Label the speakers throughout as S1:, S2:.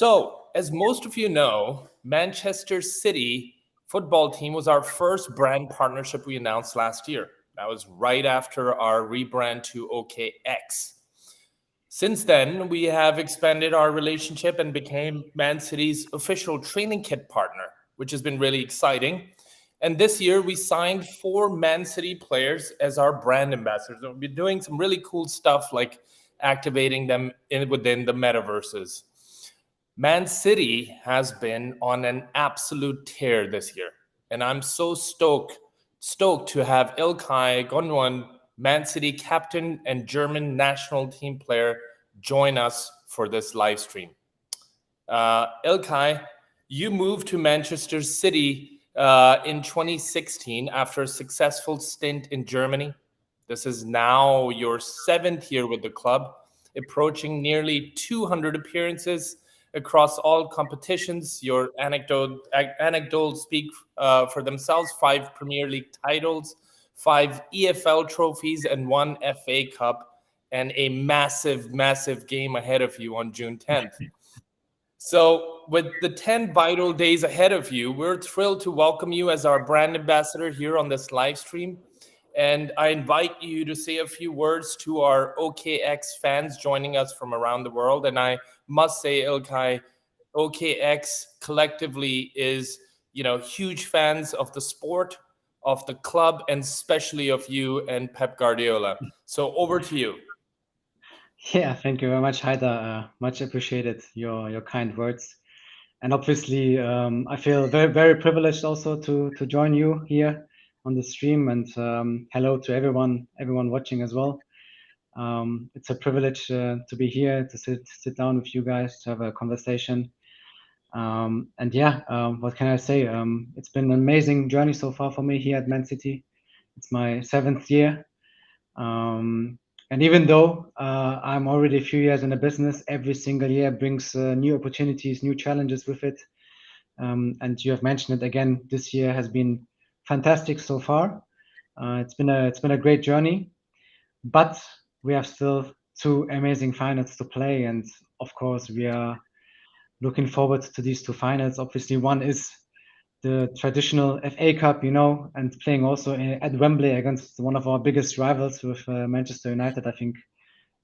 S1: So, as most of you know, Manchester City football team was our first brand partnership we announced last year. That was right after our rebrand to OKX. Since then, we have expanded our relationship and became Man City's official training kit partner, which has been really exciting. And this year, we signed 4 Man City players as our brand ambassadors. We'll be doing some really cool stuff like activating them within the metaverses. Man City has been on an absolute tear this year, and I'm so stoked to have Ilkay Gundogan, Man City captain and German national team player, join us for this live stream. Ilkay, you moved to Manchester City in 2016 after a successful stint in Germany. This is now your 7th year with the club, approaching nearly 200 appearances across all competitions. Your anecdotes speak for themselves: 5 Premier League titles, 5 EFL trophies, and 1 FA Cup, and a massive game ahead of you on June 10th. So, with the 10 vital days ahead of you, we're thrilled to welcome you as our brand ambassador here on this live stream. And I invite you to say a few words to our OKX fans joining us from around the world. And I must say, Ilkay, OKX collectively is, huge fans of the sport, of the club, and especially of you and Pep Guardiola. So over to you.
S2: Yeah, thank you very much, Haida. Much appreciated your kind words. And obviously, I feel very privileged also to join you here on the stream. And hello to everyone watching as well. It's a privilege to be here, to sit down with you guys, to have a conversation. And yeah, what can I say? It's been an amazing journey so far for me here at Man City. It's my 7th year. And even though I'm already a few years in the business, every single year brings new opportunities, new challenges with it. And you have mentioned it again, this year has been fantastic so far. It's been a great journey, but we have still 2 amazing finals to play, and of course we are looking forward to these 2 finals. Obviously, one is the traditional FA Cup, and playing also at Wembley against one of our biggest rivals with Manchester United. I think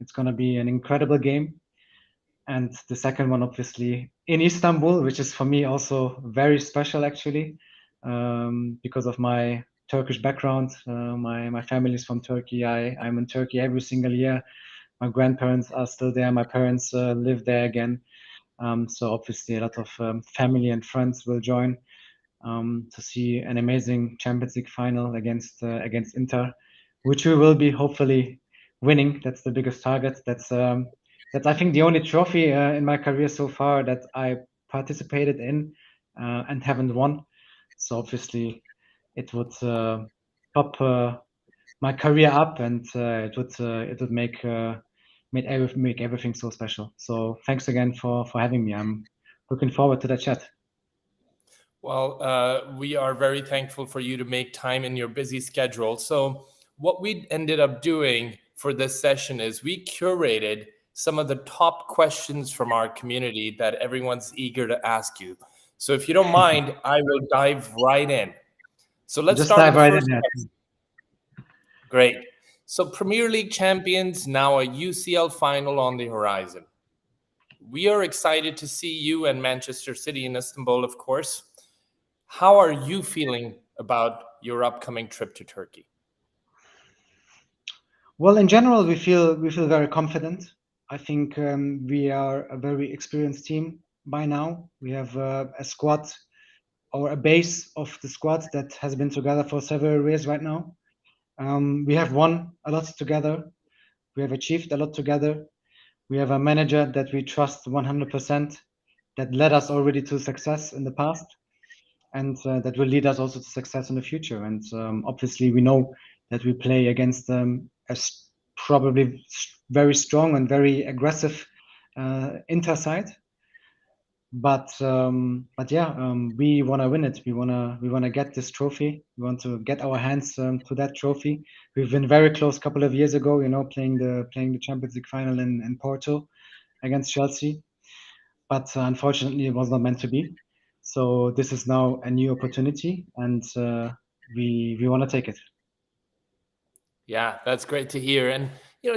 S2: it's going to be an incredible game. And the second one, obviously, in Istanbul, which is for me also very special, actually, because of my Turkish background. My family is from Turkey. I'm in Turkey every single year. My grandparents are still there. My parents live there again. So obviously, a lot of family and friends will join to see an amazing Champions League final against Inter, which we will be hopefully winning. That's the biggest target. That's I think the only trophy in my career so far that I participated in and haven't won. So obviously, it would top my career up, and it would make everything so special. So thanks again for having me. I'm looking forward to that chat.
S1: Well, we are very thankful for you to make time in your busy schedule. So what we ended up doing for this session is we curated some of the top questions from our community that everyone's eager to ask you. So if you don't mind, I will dive right in. So let's
S2: Just
S1: start
S2: dive
S1: with the
S2: right
S1: first
S2: in.
S1: question. Great. So Premier League champions, now a UCL final on the horizon. We are excited to see you and Manchester City in Istanbul, of course. How are you feeling about your upcoming trip to Turkey?
S2: Well, in general, we feel very confident. I think we are a very experienced team by now. We have a squad or a base of the squad that has been together for several years right now. We have won a lot together. We have achieved a lot together. We have a manager that we trust 100%, that led us already to success in the past, and that will lead us also to success in the future. And obviously, we know that we play against probably very strong and very aggressive Inter side. But yeah, we want to win it. We want to get this trophy. We want to get our hands to that trophy. We've been very close a couple of years ago, playing the Champions League final in Porto against Chelsea. but unfortunately, it was not meant to be. So this is now a new opportunity, and we want to take it.
S1: Yeah, that's great to hear. And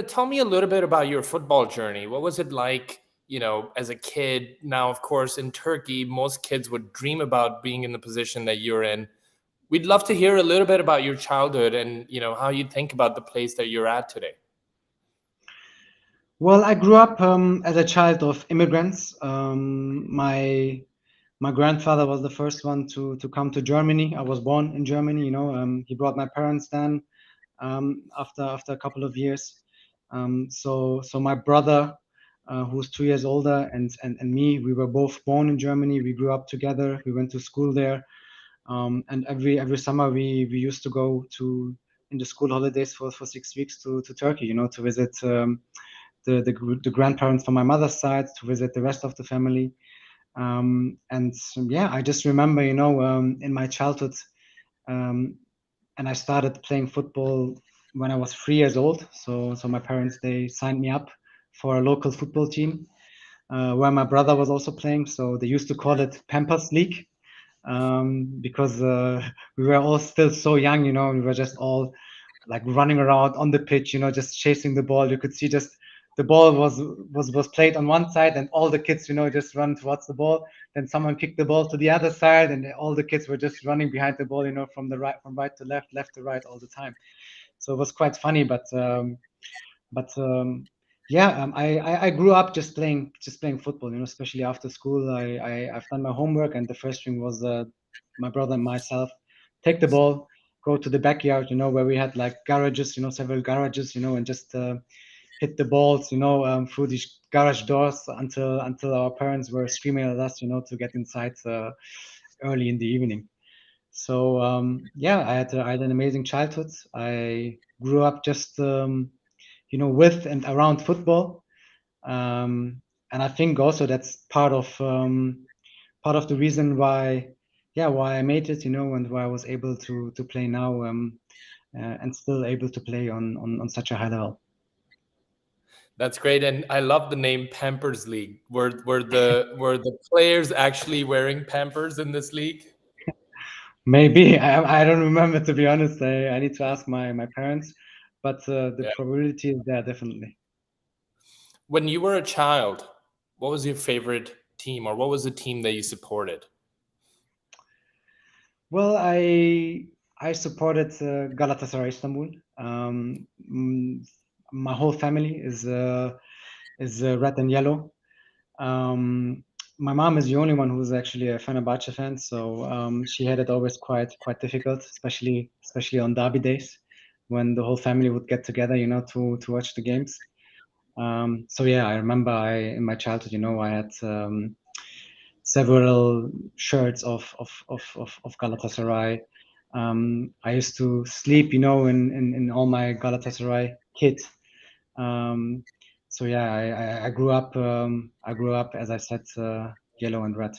S1: tell me a little bit about your football journey. What was it like, as a kid? Now, of course, in Turkey, most kids would dream about being in the position that you're in. We'd love to hear a little bit about your childhood and, how you think about the place that you're at today.
S2: Well, I grew up as a child of immigrants. My grandfather was the first one to come to Germany. I was born in Germany. He brought my parents then after a couple of years. So my brother, who's 2 years older, and me, we were both born in Germany. We grew up together. We went to school there, and every summer we used to go to in the school holidays for 6 weeks to Turkey. To visit the grandparents from my mother's side, to visit the rest of the family. And yeah, I just remember, in my childhood, um, and I started playing football when I was 3 years old. So my parents, they signed me up for a local football team where my brother was also playing. So they used to call it Pampers League because we were all still so young. We were just all like running around on the pitch, just chasing the ball. You could see just the ball was played on one side, and all the kids, just run towards the ball. Then someone kicked the ball to the other side, and all the kids were just running behind the ball, from right to left, left to right all the time. So it was quite funny, but yeah, I grew up just playing football. Especially after school, I've done my homework, and the first thing was my brother and myself take the ball, go to the backyard, where we had like garages, several garages, and just hit the balls, through these garage doors until our parents were screaming at us, to get inside early in the evening. So yeah, I had an amazing childhood. I grew up just with and around football, and I think also that's part of the reason why I made it, and why I was able to play now, and still able to play on such a high level.
S1: That's great, and I love the name Pampers League. Were the players actually wearing Pampers in this league?
S2: Maybe I don't remember, to be honest. I need to ask my parents, but the
S1: Yeah.
S2: probability is there definitely.
S1: When you were a child, what was your favorite team, or what was the team that you supported?
S2: Well, I supported Galatasaray Istanbul. My whole family is red and yellow. Um, my mom is the only one who's actually a Fenerbahce fan, so she had it always quite difficult, especially on derby days when the whole family would get together, to watch the games. So yeah, I remember in my childhood, I had several shirts of Galatasaray. I used to sleep, in all my Galatasaray kit. Um, so yeah, I grew up. I grew up, as I said, yellow and red.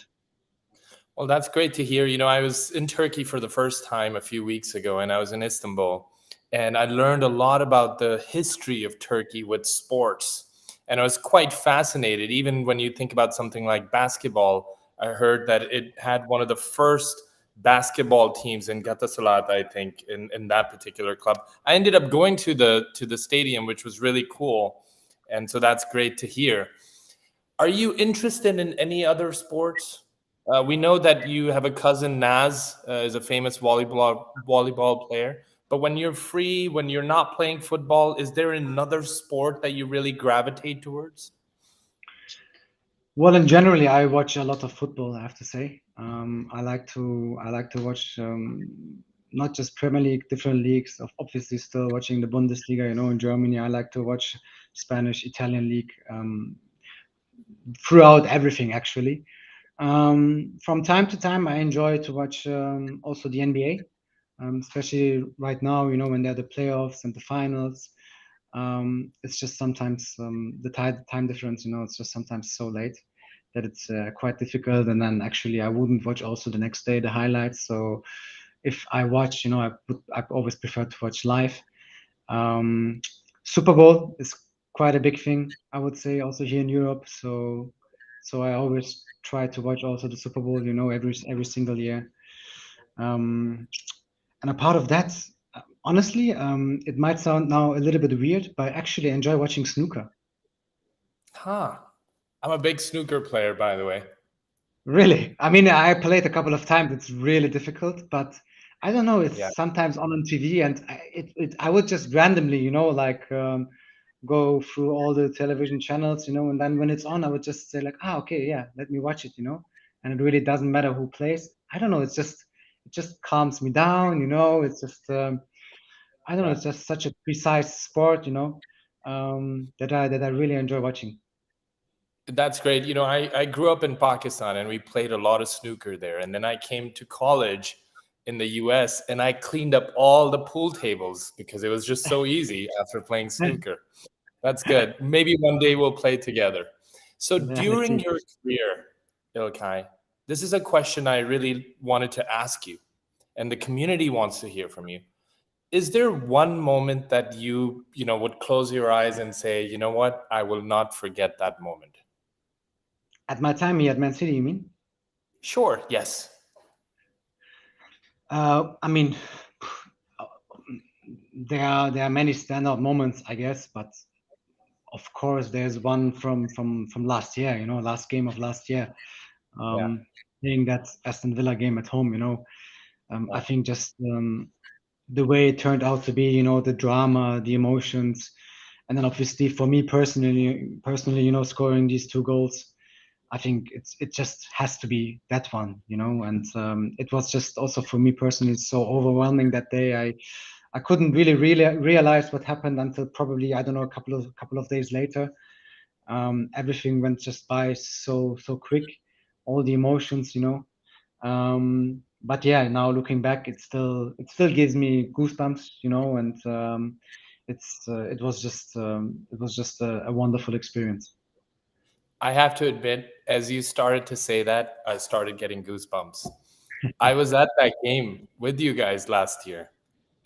S1: Well, that's great to hear. I was in Turkey for the first time a few weeks ago, and I was in Istanbul, and I learned a lot about the history of Turkey with sports. And I was quite fascinated. Even when you think about something like basketball, I heard that it had one of the first basketball teams in Galatasaray, I think, in that particular club. I ended up going to the stadium, which was really cool, and so that's great to hear. Are you interested in any other sports? We know that you have a cousin, Naz, is a famous volleyball player. But when you're free, when you're not playing football, is there another sport that you really gravitate towards?
S2: Well, and generally, I watch a lot of football. I have to say, I like to watch not just Premier League, different leagues. Obviously, still watching the Bundesliga. In Germany, I like to watch Spanish, Italian league, throughout everything actually. From time to time, I enjoy to watch also the NBA, especially right now. When they're the playoffs and the finals. It's just sometimes the time difference. It's just sometimes so late that it's quite difficult. And then actually, I wouldn't watch also the next day the highlights. So if I watch, I always prefer to watch live. Super Bowl is quite a big thing, I would say, also here in Europe. So so I always try to watch also the Super Bowl, every single year. Um, and a part of that, honestly, it might sound now a little bit weird, but I actually enjoy watching snooker.
S1: Huh. I'm a big snooker player, by the way.
S2: Really? I mean, I played a couple of times. It's really difficult, but I don't know.
S1: Yeah.
S2: It's sometimes on TV, and I would just randomly, like go through all the television channels, and then when it's on, I would just say like, okay, yeah, let me watch it. And it really doesn't matter who plays. I don't know. It just calms me down. It's just I don't know.
S1: Yeah.
S2: It's just such a precise sport, that I really enjoy watching.
S1: That's great. I grew up in Pakistan and we played a lot of snooker there. And then I came to college in the US and I cleaned up all the pool tables because it was just so easy after playing snooker. That's good. Maybe one day we'll play together. So
S2: Yeah, let's
S1: during
S2: see.
S1: your career, Ilkay, this is a question I really wanted to ask you, and the community wants to hear from you. Is there one moment that you would close your eyes and say, you know what, I will not forget that moment?
S2: At my time here at Man City, you mean?
S1: Sure. Yes.
S2: I mean, there are many standout moments, I guess, but of course, there's one from last year. Last game of last year,
S1: Yeah.
S2: playing that Aston Villa game at home. I
S1: Yeah.
S2: think just the way it turned out to be. The drama, the emotions, and then obviously for me personally, scoring these two goals. I think it just has to be that one. And it was just also for me personally so overwhelming that day. I couldn't really realize what happened until probably, I don't know, a couple of days later. Everything went just by so quick, all the emotions. But yeah, now looking back, it still gives me goosebumps. And it was just a wonderful experience.
S1: I have to admit, as you started to say that, I started getting goosebumps. I was at that game with you guys last year,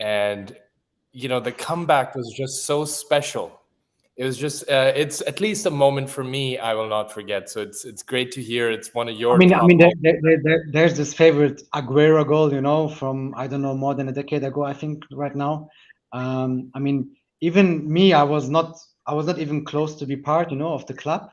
S1: and the comeback was just so special. It was just, it's at least a moment for me I will not forget. So it's great to hear it's one of
S2: I
S1: your
S2: mean, I
S1: top
S2: mean,
S1: moments.
S2: there's this favorite Aguero goal, from I don't know, more than a decade ago, I think, right now. I mean, even me, I was not even close to be part, of the club,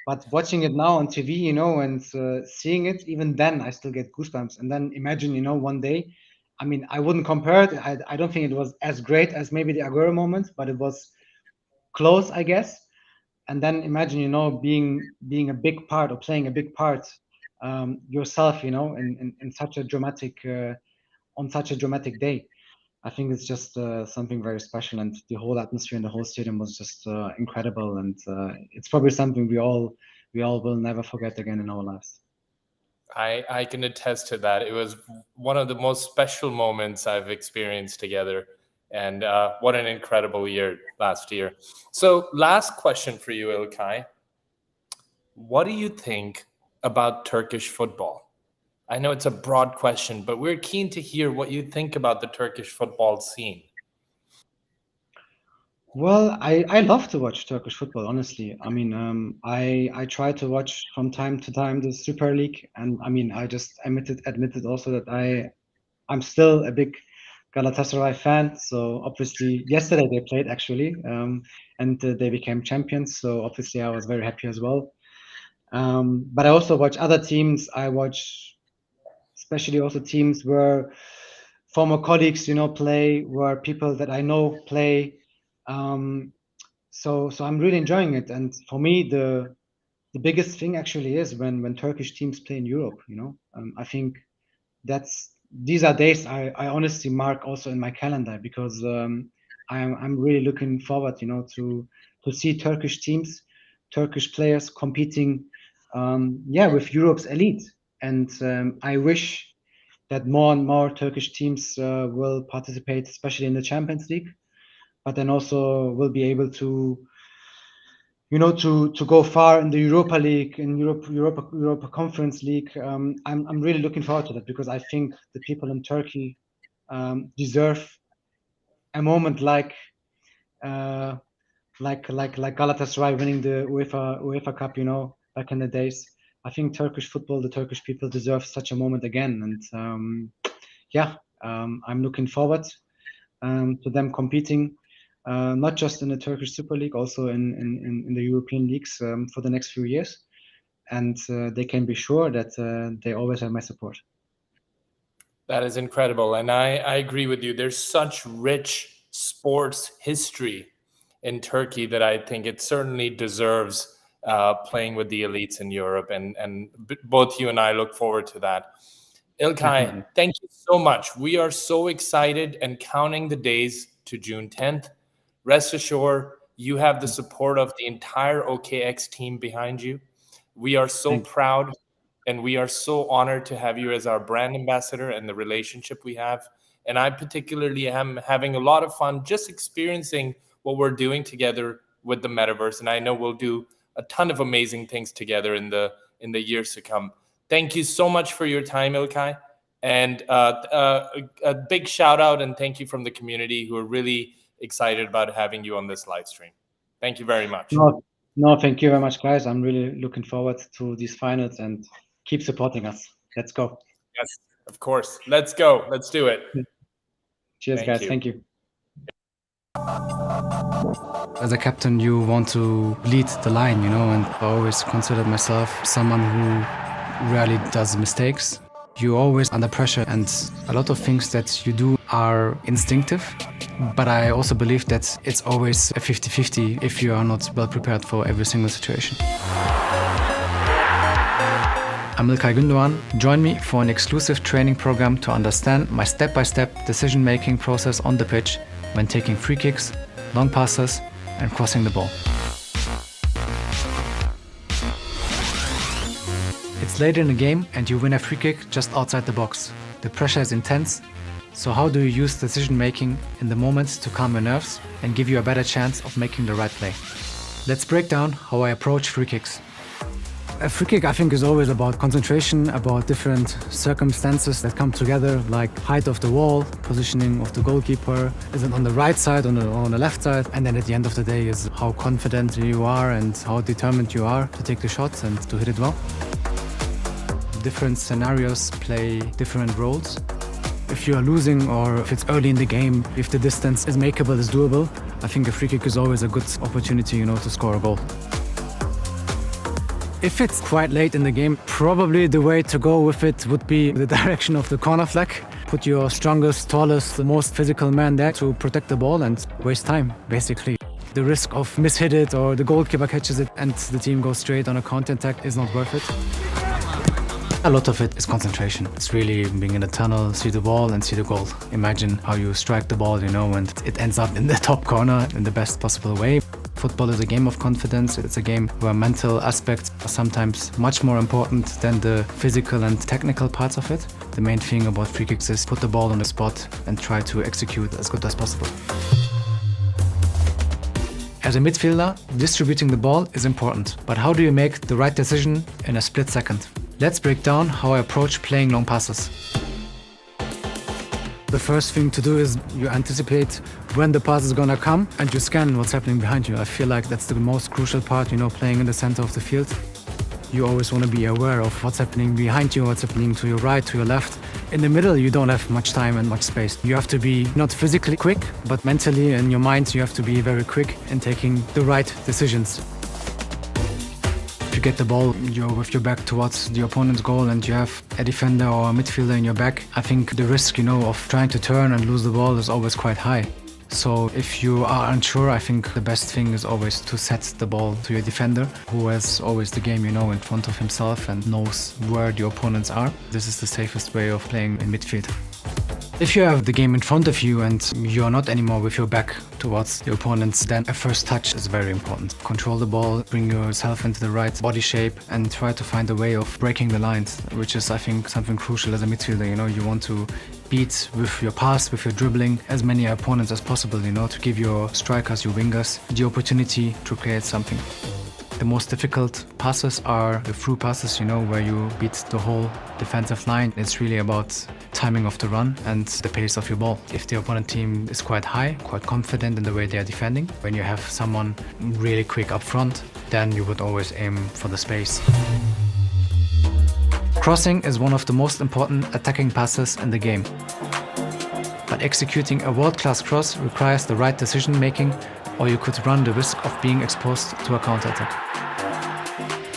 S2: but watching it now on TV, and seeing it, even then, I still get goosebumps. And then imagine, one day, I mean, I wouldn't compare it. I don't think it was as great as maybe the Aguero moment, but it was close, I guess. And then imagine, being a big part or playing a big part yourself, in such a dramatic on such a dramatic day. I think it's just something very special, and the whole atmosphere in the whole stadium was just incredible, and it's probably something we all will never forget again in our lives.
S1: I can attest to that. It was one of the most special moments I've experienced together. And what an incredible year last year. So, last question for you, Ilkay. What do you think about Turkish football? I know it's a broad question, but we're keen to hear what you think about the Turkish football scene.
S2: Well, I love to watch Turkish football, honestly. I mean, I try to watch from time to time the Super League, and I mean, I just admitted also that I'm still a big Galatasaray fan. So obviously, yesterday they played actually, and they became champions. So obviously, I was very happy as well. But I also watch other teams. I watch especially also teams where former colleagues, play, where people that I know play. Um, so I'm really enjoying it. And for me, the biggest thing actually is when Turkish teams play in Europe. I think these are days I honestly mark also in my calendar, because I'm really looking forward, to see Turkish teams, Turkish players competing, yeah, with Europe's elite. And I wish that more and more Turkish teams will participate, especially in the Champions League, but then also will be able to go far in the Europa League, in Europa Conference League. I'm really looking forward to that, because I think the people in Turkey deserve a moment uh, like Galatasaray winning the UEFA Cup. back in the days. I think Turkish football, the Turkish people deserve such a moment again. And I'm looking forward to them competing, not just in the Turkish Super League, also in the European leagues for the next few years. And they can be sure that they always have my support.
S1: That is incredible. And I agree with you. There's such rich sports history in Turkey that I think it certainly deserves playing with the elites in Europe. And both you and I look forward to that. Ilkay, thank you so much. We are so excited and counting the days to June 10th. Rest assured, you have the support of the entire OKX team behind you. We are so proud and we are so honored to have you as our brand ambassador and the relationship we have. And I particularly am having a lot of fun just experiencing what we're doing together with the metaverse. And I know we'll do a ton of amazing things together in the years to come. Thank you so much for your time, Ilkay. And a big shout out and thank you from the community who are really excited about having you on this live stream. Thank you very much.
S2: No, thank you very much, guys. I'm really looking forward to these finals and keep supporting us. Let's go.
S1: Yes, of course. Let's go. Let's do it.
S2: Cheers, guys. Thank you.
S3: As a captain, you want to lead the line, and I always considered myself someone who rarely does mistakes. You're always under pressure, and a lot of things that you do are instinctive. But I also believe that it's always a 50-50 if you are not well prepared for every single situation. I'm Ilkay Gundogan. Join me for an exclusive training program to understand my step-by-step decision-making process on the pitch when taking free kicks, long passes, and crossing the ball. It's late in the game and you win a free kick just outside the box. The pressure is intense, so how do you use decision-making in the moment to calm your nerves and give you a better chance of making the right play? Let's break down how I approach free kicks. A free kick, I think, is always about concentration, about different circumstances that come together, like height of the wall, positioning of the goalkeeper, is it on the right side or on the left side, and then at the end of the day is how confident you are and how determined you are to take the shot and to hit it well. Different scenarios play different roles. If you are losing or if it's early in the game, if the distance is makeable, is doable, I think a free kick is always a good opportunity, to score a goal. If it's quite late in the game, probably the way to go with it would be the direction of the corner flag. Put your strongest, tallest, the most physical man there to protect the ball and waste time, basically. The risk of mishit it or the goalkeeper catches it and the team goes straight on a counter-attack is not worth it. A lot of it is concentration. It's really being in the tunnel, see the ball and see the goal. Imagine how you strike the ball, and it ends up in the top corner in the best possible way. Football is a game of confidence. It's a game where mental aspects are sometimes much more important than the physical and technical parts of it. The main thing about free kicks is put the ball on the spot and try to execute as good as possible. As a midfielder, distributing the ball is important, but how do you make the right decision in a split second? Let's break down how I approach playing long passes. The first thing to do is you anticipate when the pass is gonna come and you scan what's happening behind you. I feel like that's the most crucial part, playing in the center of the field. You always want to be aware of what's happening behind you, what's happening to your right, to your left. In the middle, you don't have much time and much space. You have to be not physically quick, but mentally in your mind, you have to be very quick in taking the right decisions. If you get the ball, you're with your back towards the opponent's goal and you have a defender or a midfielder in your back, I think the risk, of trying to turn and lose the ball is always quite high. So if you are unsure, I think the best thing is always to set the ball to your defender, who has always the game, in front of himself and knows where the opponents are. This is the safest way of playing in midfield. If you have the game in front of you and you're not anymore with your back towards the opponents, then a first touch is very important. Control the ball, bring yourself into the right body shape and try to find a way of breaking the lines, which is, I think, something crucial as a midfielder. You want to beat with your pass, with your dribbling, as many opponents as possible, to give your strikers, your wingers, the opportunity to create something. The most difficult passes are the through passes, where you beat the whole defensive line. It's really about timing of the run and the pace of your ball. If the opponent team is quite high, quite confident in the way they are defending, when you have someone really quick up front, then you would always aim for the space. Crossing is one of the most important attacking passes in the game. But executing a world-class cross requires the right decision making, or you could run the risk of being exposed to a counter-attack.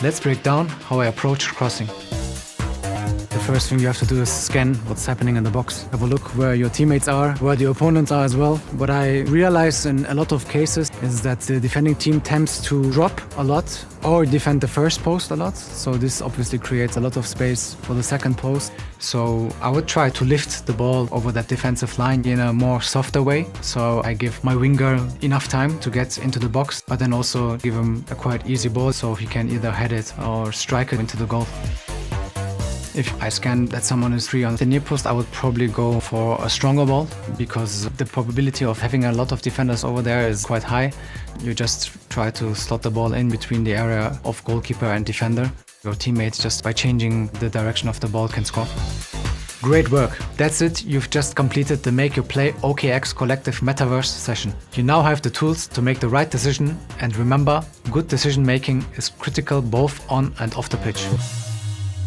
S3: Let's break down how I approach crossing. The first thing you have to do is scan what's happening in the box. Have a look where your teammates are, where the opponents are as well. What I realize in a lot of cases is that the defending team tends to drop a lot or defend the first post a lot. So this obviously creates a lot of space for the second post. So I would try to lift the ball over that defensive line in a more softer way. So I give my winger enough time to get into the box, but then also give him a quite easy ball so he can either head it or strike it into the goal. If I scan that someone is free on the near post, I would probably go for a stronger ball because the probability of having a lot of defenders over there is quite high. You just try to slot the ball in between the area of goalkeeper and defender. Your teammates, just by changing the direction of the ball, can score. Great work. That's it. You've just completed the Make Your Play OKX Collective Metaverse session. You now have the tools to make the right decision, and remember, good decision making is critical both on and off the pitch.